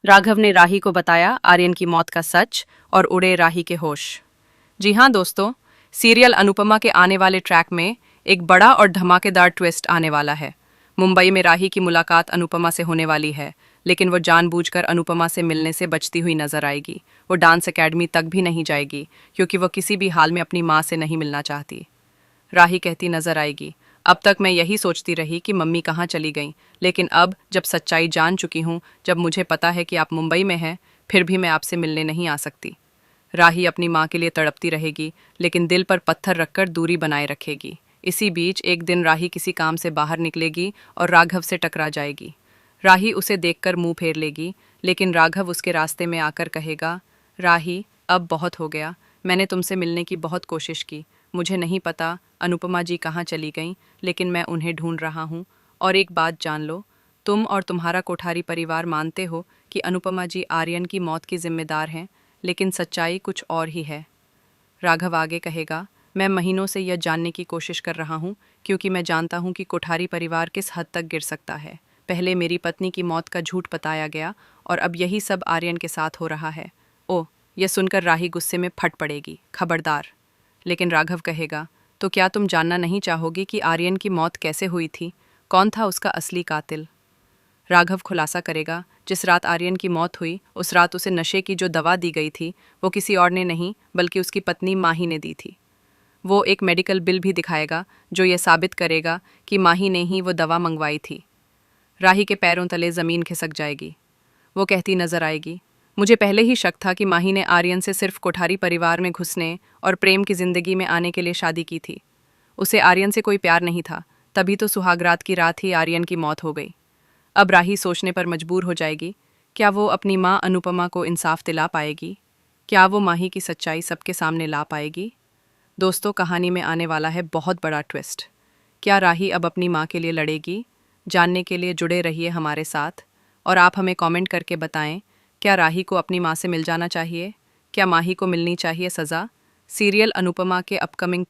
राघव ने राही को बताया आर्यन की मौत का सच और उड़े राही के होश। जी हाँ दोस्तों, सीरियल अनुपमा के आने वाले ट्रैक में एक बड़ा और धमाकेदार ट्विस्ट आने वाला है। मुंबई में राही की मुलाकात अनुपमा से होने वाली है, लेकिन वो जानबूझकर अनुपमा से मिलने से बचती हुई नजर आएगी। वो डांस एकेडमी तक भी नहीं जाएगी क्योंकि वो किसी भी हाल में अपनी माँ से नहीं मिलना चाहती। राही कहती नजर आएगी, अब तक मैं यही सोचती रही कि मम्मी कहाँ चली गईं, लेकिन अब जब सच्चाई जान चुकी हूँ, जब मुझे पता है कि आप मुंबई में हैं, फिर भी मैं आपसे मिलने नहीं आ सकती। राही अपनी माँ के लिए तड़पती रहेगी, लेकिन दिल पर पत्थर रखकर दूरी बनाए रखेगी। इसी बीच एक दिन राही किसी काम से बाहर निकलेगी और राघव से टकरा जाएगी। राही उसे देखकर मुंह फेर लेगी, लेकिन राघव उसके रास्ते में आकर कहेगा, राही अब बहुत हो गया, मैंने तुमसे मिलने की बहुत कोशिश की। मुझे नहीं पता अनुपमा जी कहाँ चली गईं, लेकिन मैं उन्हें ढूंढ रहा हूँ। और एक बात जान लो, तुम और तुम्हारा कोठारी परिवार मानते हो कि अनुपमा जी आर्यन की मौत की जिम्मेदार हैं, लेकिन सच्चाई कुछ और ही है। राघव आगे कहेगा, मैं महीनों से यह जानने की कोशिश कर रहा हूँ क्योंकि मैं जानता हूँ कि कोठारी परिवार किस हद तक गिर सकता है। पहले मेरी पत्नी की मौत का झूठ बताया गया और अब यही सब आर्यन के साथ हो रहा है। ओह, यह सुनकर राही गुस्से में फट पड़ेगी, खबरदार। लेकिन राघव कहेगा, तो क्या तुम जानना नहीं चाहोगी कि आर्यन की मौत कैसे हुई थी? कौन था उसका असली कातिल? राघव खुलासा करेगा, जिस रात आर्यन की मौत हुई, उस रात उसे नशे की जो दवा दी गई थी, वो किसी और ने नहीं बल्कि उसकी पत्नी माही ने दी थी। वो एक मेडिकल बिल भी दिखाएगा जो ये साबित करेगा कि माही ने ही वो दवा मंगवाई थी। राही के पैरों तले ज़मीन खिसक जाएगी। वो कहती नजर आएगी, मुझे पहले ही शक था कि माही ने आर्यन से सिर्फ कोठारी परिवार में घुसने और प्रेम की जिंदगी में आने के लिए शादी की थी। उसे आर्यन से कोई प्यार नहीं था, तभी तो सुहागरात की रात ही आर्यन की मौत हो गई। अब राही सोचने पर मजबूर हो जाएगी, क्या वो अपनी माँ अनुपमा को इंसाफ दिला पाएगी? क्या वो माही की सच्चाई सबके सामने ला पाएगी? दोस्तों, कहानी में आने वाला है बहुत बड़ा ट्विस्ट। क्या राही अब अपनी माँ के लिए लड़ेगी? जानने के लिए जुड़े रहिए हमारे साथ, और आप हमें कमेंट करके बताएं, क्या राही को अपनी माँ से मिल जाना चाहिए? क्या माही को मिलनी चाहिए सज़ा? सीरियल अनुपमा के अपकमिंग